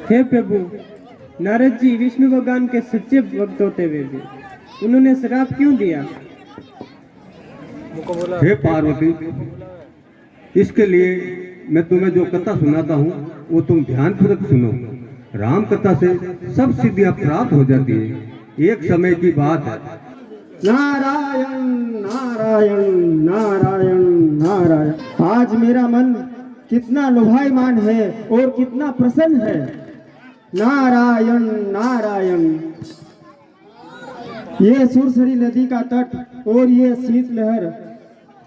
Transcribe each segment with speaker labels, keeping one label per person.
Speaker 1: हे प्रभु, नारद जी विष्णु भगवान के सच्चे भक्त होते हुए भी उन्होंने श्राप क्यों दिया?
Speaker 2: हे पार्वती, इसके लिए मैं तुम्हें जो कथा सुनाता हूँ वो तुम ध्यानपूर्वक सुनो। राम कथा से सब सिद्धियां प्राप्त हो जाती है। एक समय की बात है।
Speaker 3: नारायण नारायण नारायण नारायण। आज मेरा मन कितना लुभायमान है और कितना प्रसन्न है। नारायण नारायण। ये सुरसरी नदी का तट और ये शीत लहर,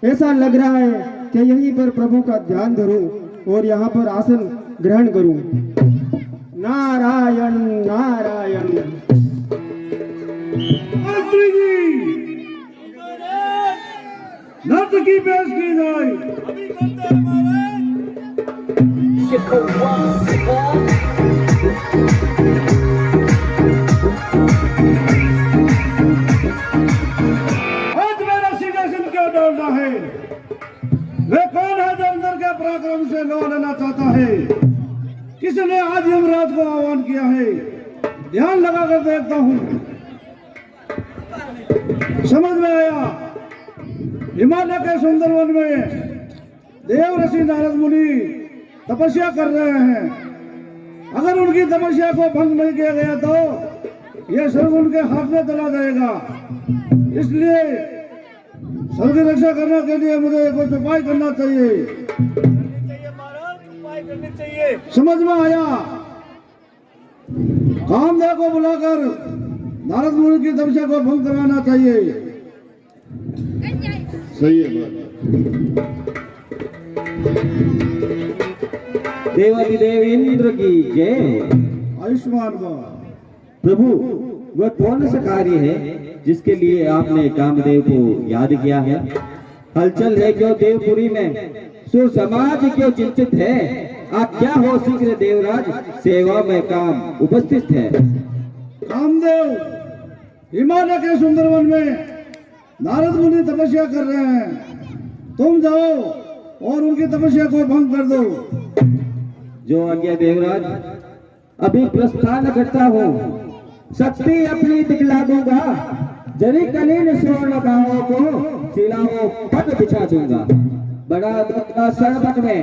Speaker 3: ऐसा लग रहा है कि यहीं पर प्रभु का ध्यान धरूं और यहाँ पर आसन ग्रहण करूं। नारायण नारायण।
Speaker 4: नर्तकी पेश की जाए। आज मेरा सिंहासन क्यों डोलना है? वे कौन है जो अंदर के पराक्रम से लौ लेना चाहता है? किसने आज यमराज को आह्वान किया है? ध्यान लगा कर देखता हूँ, समझ में आया। हिमालय के सुंदर वन में देव ऋषि नारद मुनि तपस्या कर रहे हैं। अगर उनकी तपस्या को भंग नहीं किया गया तो यह स्वर्ग उनके हाथ में चला जाएगा। इसलिए स्वर्ग की रक्षा करने के लिए मुझे कुछ उपाय करना चाहिए। समझ में आया। कामदेव को बुलाकर नारद मुनि की तपस्या को भंग कराना चाहिए। सही है।
Speaker 5: देवाधिदेव इंद्र की जय।
Speaker 4: आयुष्मान बा।
Speaker 5: प्रभु, वह कौन सा कार्य है जिसके लिए आपने कामदेव को याद किया है? हलचल है क्यों देवपुरी में? सुर समाज क्यों चिंतित है? आप क्या हो शीघ्र देवराज, सेवा में काम उपस्थित है।
Speaker 4: कामदेव, हिमालय के सुंदर वन में नारद मुनि तपस्या कर रहे हैं। तुम जाओ और उनकी तपस्या को भंग कर दो।
Speaker 5: जो आज्ञा देवराज। अभी प्रस्थान करता हूँ, शक्ति अपनी दिखला दूंगा। जरी कलीन स्वर्ण गांवों को शिलाओं पट बिछा दूंगा। बड़ा दूंगा सरबत में,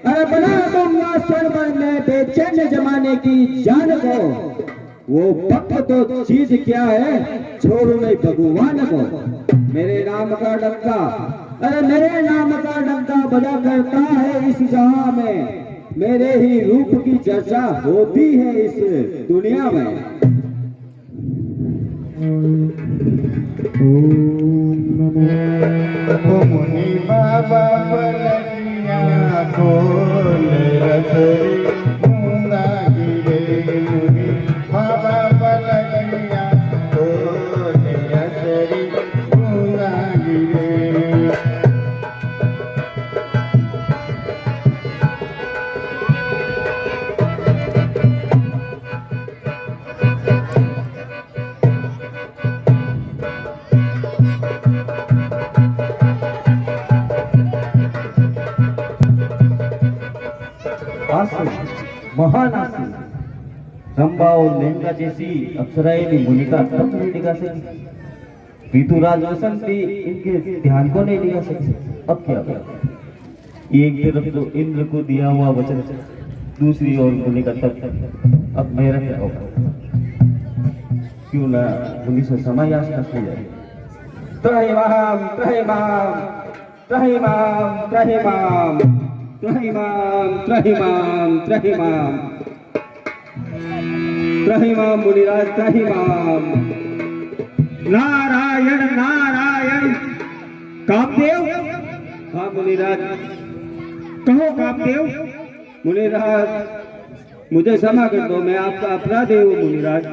Speaker 5: अरे बना दूंगा सरबत में बेचैन जमाने की जान को। वो पक्क तो चीज क्या है, छोड़ो नहीं भगवान को। मेरे नाम का डंका, अरे मेरे नाम का डंका बजा करता है इस जहां में। मेरे ही रूप की चर्चा होती है इस दुनिया में।
Speaker 6: मुनि बाबा पलकिया खोल रसरी मुंगा गिरे। मुनि बाबा पलकिया खोल रसरी मुंगा गिरे।
Speaker 5: महान आशीष रंभा और मेनका जैसी अप्सराएं भी मुनि का तप नहीं दिखा सकी। ऋतुराज रोशन भी इनके ध्यान को नहीं दिखा सके। अब क्या करें? एक तरफ तो इंद्र को दिया हुआ वचन, दूसरी ओर मुनि का तप। अब मेरा क्या होगा? क्यों ना मुनि से समय याचना की जाए। त्रहिमाम त्रहिमाम त्रहिमाम त्रहिमाम त्रहिमाम त्रहिमाम त्रहिमाम त्रहिमाम मुनिराज त्रहिमाम।
Speaker 3: नारायण नारायण। कामदेव।
Speaker 5: हाँ मुनिराज।
Speaker 3: कहो कामदेव।
Speaker 5: मुनिराज, मुझे क्षमा कर दो, मैं आपका अपराधी हूँ मुनिराज।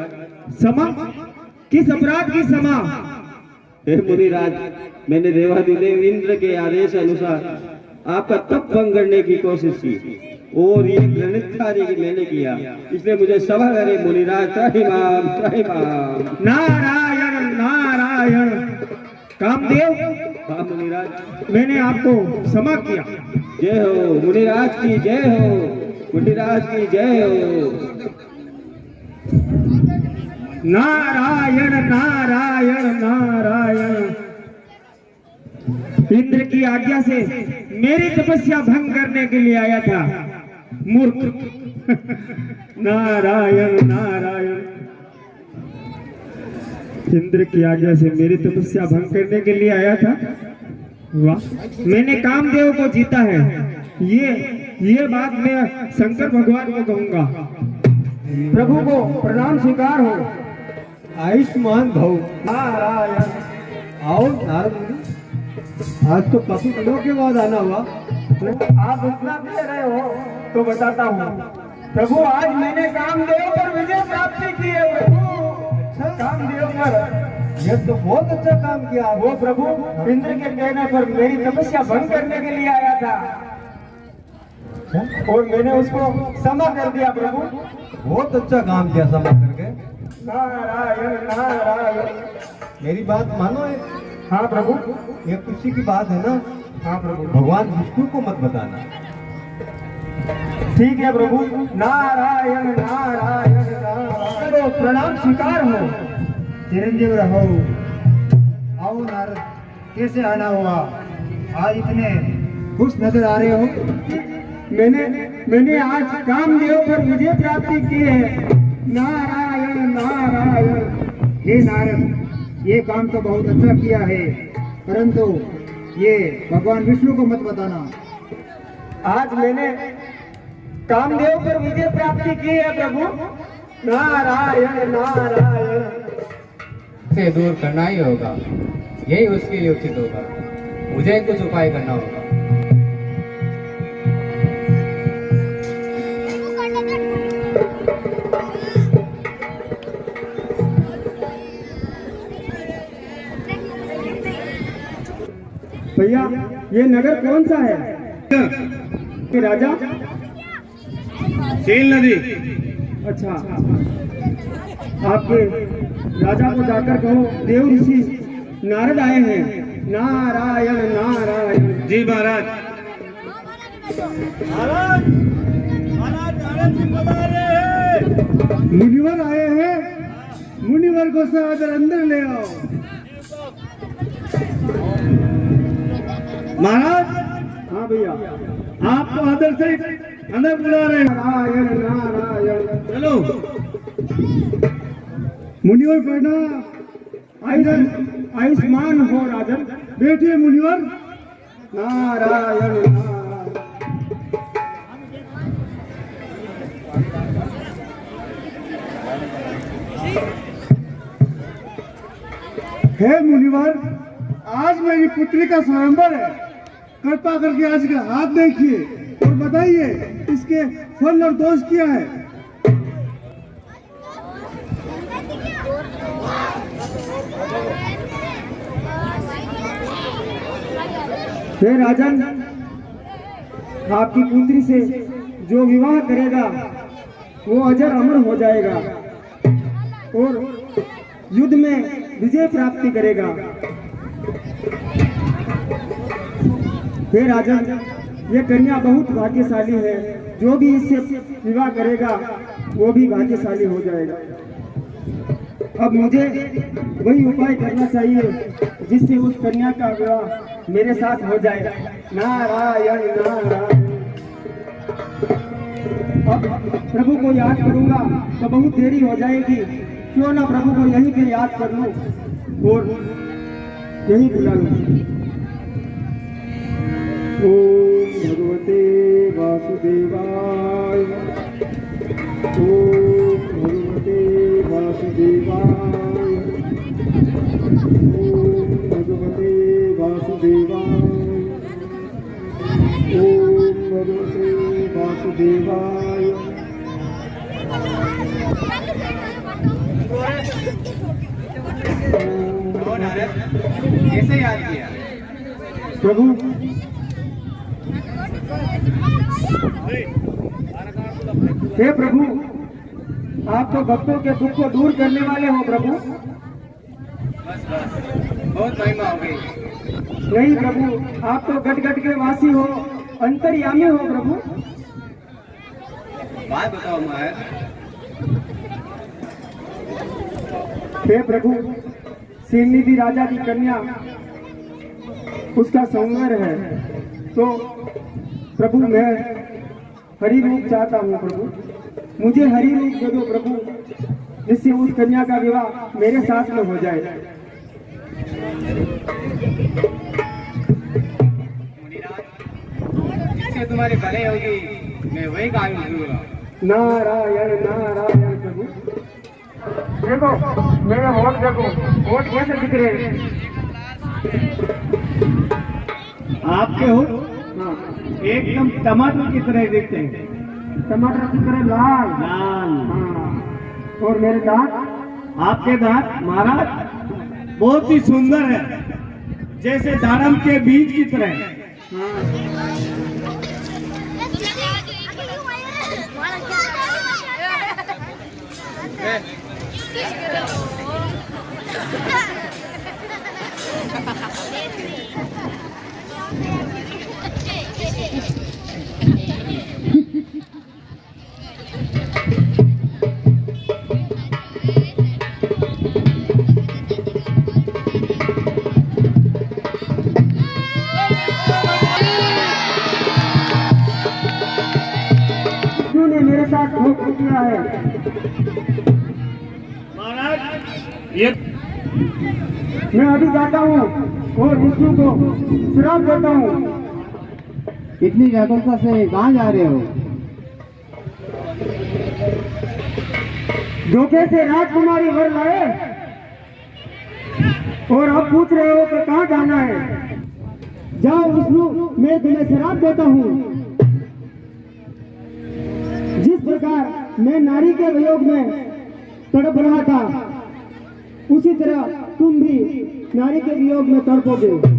Speaker 3: क्षमा? किस अपराध की क्षमा?
Speaker 5: हे मुनिराज, मैंने देवाधिदेव इंद्र के आदेश अनुसार आपका तप भंग करने की कोशिश की और ये घृणित कार्य मैंने किया, इसलिए मुझे क्षमा करें मुनिराज। त्रहिमाम त्रहिमाम।
Speaker 3: नारायण नारायण। कामदेव।
Speaker 5: हाँ मुनिराज।
Speaker 3: मैंने आपको क्षमा किया।
Speaker 5: जय हो मुनिराज की जय हो। कुटिराज की जय हो।
Speaker 1: नारायण नारायण नारायण। इंद्र की आज्ञा से मेरी तपस्या भंग करने के लिए आया था, मूर्ख। नारायण नारायण। इंद्र की आज्ञा से मेरी तपस्या भंग करने के लिए आया था। वाह, मैंने कामदेव को जीता है। ये बात मैं शंकर भगवान को कहूंगा। प्रभु को प्रणाम स्वीकार हो।
Speaker 2: आयुष्मान भव।
Speaker 1: नारायण।
Speaker 2: आओ नारद मुनि, आज तो काफी दिनों के बाद आना हुआ।
Speaker 1: आप इतना कह रहे हो तो बताता हूँ। प्रभु, आज मैंने कामदेव पर विजय प्राप्ति की है। प्रभु, कामदेव पर।
Speaker 2: ये तो बहुत अच्छा काम किया।
Speaker 1: वो प्रभु इंद्र के कहने पर मेरी तपस्या भंग करने के लिए आया था और मैंने उसको क्षमा कर दिया। प्रभु,
Speaker 2: बहुत अच्छा काम किया समझ करके।
Speaker 1: नारायण नारायण।
Speaker 2: मेरी बात मानो।
Speaker 1: हाँ प्रभु।
Speaker 2: ये खुशी की बात है ना।
Speaker 1: हाँ प्रभु।
Speaker 2: भगवान विष्णु को मत बताना।
Speaker 1: ठीक है प्रभु। नारायण नारायण नारायण। तो प्रणाम स्वीकार हो। चिरंजीव रहो।
Speaker 3: आओ नारद, कैसे आना हुआ? आज इतने खुश नजर आ रहे हो।
Speaker 1: मैंने आज कामदेव पर विजय प्राप्ति की है। नारायण नारायण।
Speaker 3: हे नारद, ये काम तो बहुत अच्छा किया है, परंतु ये भगवान विष्णु को मत बताना।
Speaker 1: आज मैंने कामदेव पर विजय प्राप्ति की है प्रभु। नारायण नारायण।
Speaker 7: से दूर करना ही होगा, यही उसके लिए उचित होगा। मुझे कुछ उपाय करना होगा।
Speaker 1: भैया, ये नगर कौन सा है? कि राजा?
Speaker 2: चील नदी।
Speaker 1: अच्छा, आपके राजा को जाकर कहो देव ऋषि नारद आए हैं। नारायण नारायण।
Speaker 2: जी महाराज।
Speaker 4: मुनिवर आए हैं, मुनिवर को सादर अंदर ले आओ। महाराज।
Speaker 1: हाँ भैया।
Speaker 4: आपको आदर से अंदर बुला रहे हैं।
Speaker 1: नारायण नारायण।
Speaker 2: चलो।
Speaker 4: मुनिवर प्रणाम।
Speaker 1: आयुष्मान हो राजन।
Speaker 4: बैठिए मुनिवर।
Speaker 1: नारायण नारायण।
Speaker 4: हे मुनिवर, आज मेरी पुत्री का स्वयंवर है। कृपा करके आज का हाथ देखिए और बताइए इसके फल और दोष क्या है।
Speaker 1: हे राजन, आपकी पुत्री से जो विवाह करेगा वो अजर अमर हो जाएगा और युद्ध में विजय प्राप्ति करेगा। हे राजन, ये कन्या बहुत भाग्यशाली है। जो भी इससे विवाह करेगा वो भी भाग्यशाली हो जाएगा। अब मुझे वही उपाय करना चाहिए जिससे उस कन्या का विवाह मेरे साथ हो जाए। नारायण नारायण। अब प्रभु को याद करूंगा तो बहुत देरी हो जाएगी। क्यों ना प्रभु को यहीं पे याद कर लूं और यहीं बुला लूं। ओम भगवते वासुदेवाय। ओम भगवते वासुदेवाय। ओम भगवते वासुदेवाय। ओम भगवते वासुदेवाय।
Speaker 7: कैसे याद किया
Speaker 1: प्रभु? हे प्रभु, आप तो भक्तों के दुख को दूर करने वाले हो प्रभु।
Speaker 7: बहुत महिमा हो गई।
Speaker 1: नहीं प्रभु, आप तो गट गट के वासी हो, अंतर्यामी हो प्रभु।
Speaker 2: बात बताओ महाराज।
Speaker 1: हे प्रभु, सिंहनिधि राजा की कन्या उसका सौंदर्य है, तो प्रभु मैं हरि रूप चाहता हूँ। प्रभु मुझे हरि रूप दे दो प्रभु, जिससे उस कन्या का विवाह मेरे साथ में हो जाए।
Speaker 7: जिससे तुम्हारी भलाई होगी मैं वही काम करूंगा।
Speaker 1: नारायण नारायण प्रभु। देखो मेरे होठ देखो, होठ कैसे दिख रहे हैं?
Speaker 4: आपके हो
Speaker 1: हाँ,
Speaker 4: एकदम टमाटर की तरह दिखते हैं।
Speaker 1: टमाटर की तरह लाल।
Speaker 4: लाल।
Speaker 1: हाँ, और मेरे दांत?
Speaker 4: आपके दांत महाराज बहुत ही सुंदर है, जैसे दाड़म के बीज की तरह।
Speaker 1: विष्णु ने मेरे साथ धोखा किया है।
Speaker 4: महाराज ये
Speaker 1: मैं अभी जाता हूँ और विष्णु को श्राप देता हूँ।
Speaker 5: इतनी व्याकुलता से कहाँ जा रहे हो?
Speaker 1: धोखे से राजकुमारी वर लाए और अब पूछ रहे हो कि कहाँ जाना है। जाओ विष्णु, मैं तुम्हें श्राप देता हूँ। जिस प्रकार मैं नारी के वियोग में तड़प रहा था, उसी तरह तुम भी नारी के वियोग में तड़पोगे।